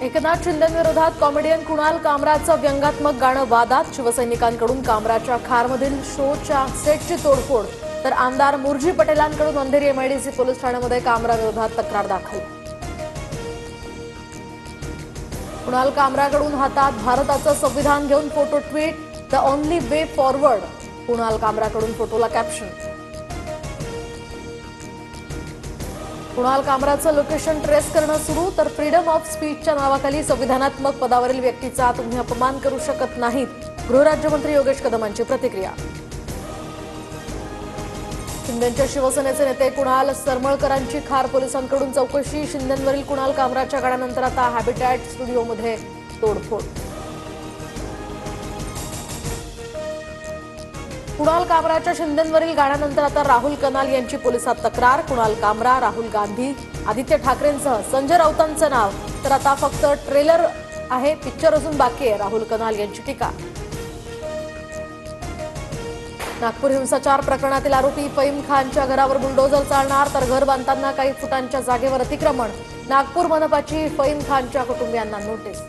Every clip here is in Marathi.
एकनाथ शिंदेंविरोधात कॉमेडियन कुणाल कामराचं व्यंगात्मक गाणं वादात। शिवसैनिकांकडून कामराच्या खारमधील शोच्या सेटची तोडफोड, तर आमदार मुरजी पटेलांकडून अंधेरी एमआयडीसी पोलीस ठाण्यामध्ये कामराविरोधात तक्रार दाखल। कुणाल कामराकडून हातात भारताचं संविधान घेऊन photo tweet, the only way forward. Kunal कामराकडून फोटोला कॅप्शन। कुणाल कामराचं लोकेशन ट्रेस करणं सुरू, तर फ्रीडम ऑफ स्पीचच्या नावाखाली संविधानात्मक पदावरील व्यक्तीचा तुम्ही अपमान करू शकत नाहीत, गृहराज्यमंत्री योगेश कदमांची प्रतिक्रिया। शिंदेंच्या शिवसेनेचे नेते कुणाल सरमळकरांची खार पोलिसांकडून चौकशी। शिंदेंवरील कुणाल कामराच्या गाण्यानंतर आता हॅबिटॅट स्टुडिओमध्ये तोडफोड। कुणाल कामराच्या शिंदेंवरील गाण्यानंतर आता राहुल कनाल यांची पोलिसात तक्रार। कुणाल कामरा, राहुल गांधी, आदित्य ठाकरेंसह संजय राऊतांचं नाव, तर आता फक्त ट्रेलर आहे, पिक्चर अजून बाकी आहे, राहुल कनाल यांची टीका। नागपूर हिंसाचार प्रकरणातील आरोपी फहीम खानच्या घरावर बुलडोझर चालणार, तर घर बांधताना काही फुटांच्या जागेवर अतिक्रमण। नागपूर मनपाची फहीम खानच्या कुटुंबियांना नोटीस।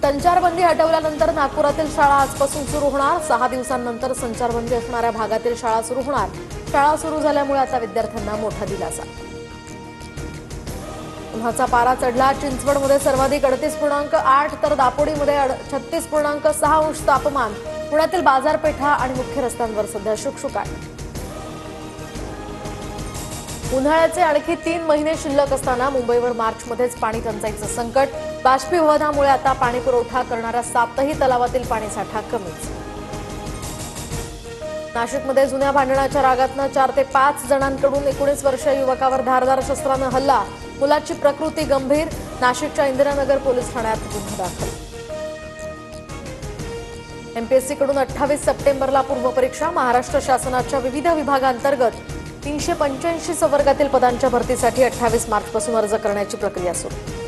संचारबंदी हटवल्यानंतर नागपुरातील शाळा आजपासून सुरू होणार। 6 दिवसांनंतर संचारबंदी असणाऱ्या भागातील शाळा सुरू होणार। शाळा सुरू झाल्यामुळे आता विद्यार्थ्यांना मोठा दिलासा। उन्हाचा पारा चढला। चिंचवडमध्ये सर्वाधिक 38.8, तर दापोडीमध्ये 36.6 अंश तापमान। पुण्यातील बाजारपेठा आणि मुख्य रस्त्यांवर सध्या शुकशुकाट। उन्हाळ्याचे आणखी 3 महिने शिल्लक असताना मुंबईवर मार्चमध्येच पाणी टंचाईचं संकट। बाष्पीभवनामुळे आता पाणी पुरवठा करणाऱ्या 7ही तलावातील पाणीसाठा कमीच। नाशिकमध्ये जुन्या भांडणाच्या रागातनं 4 ते 5 जणांकडून 19 वर्षीय युवकावर धारदार शस्त्रानं हल्ला। मुलाची प्रकृती गंभीर। नाशिकच्या इंदिरानगर पोलीस ठाण्यात गुन्हा दाखल। एमपीएससीकडून 28 सप्टेंबरला पूर्वपरीक्षा। महाराष्ट्र शासनाच्या विविध विभागांतर्गत 385 संवर्गातील पदांच्या भरतीसाठी 28 मार्चपासून अर्ज करण्याची प्रक्रिया सुरू।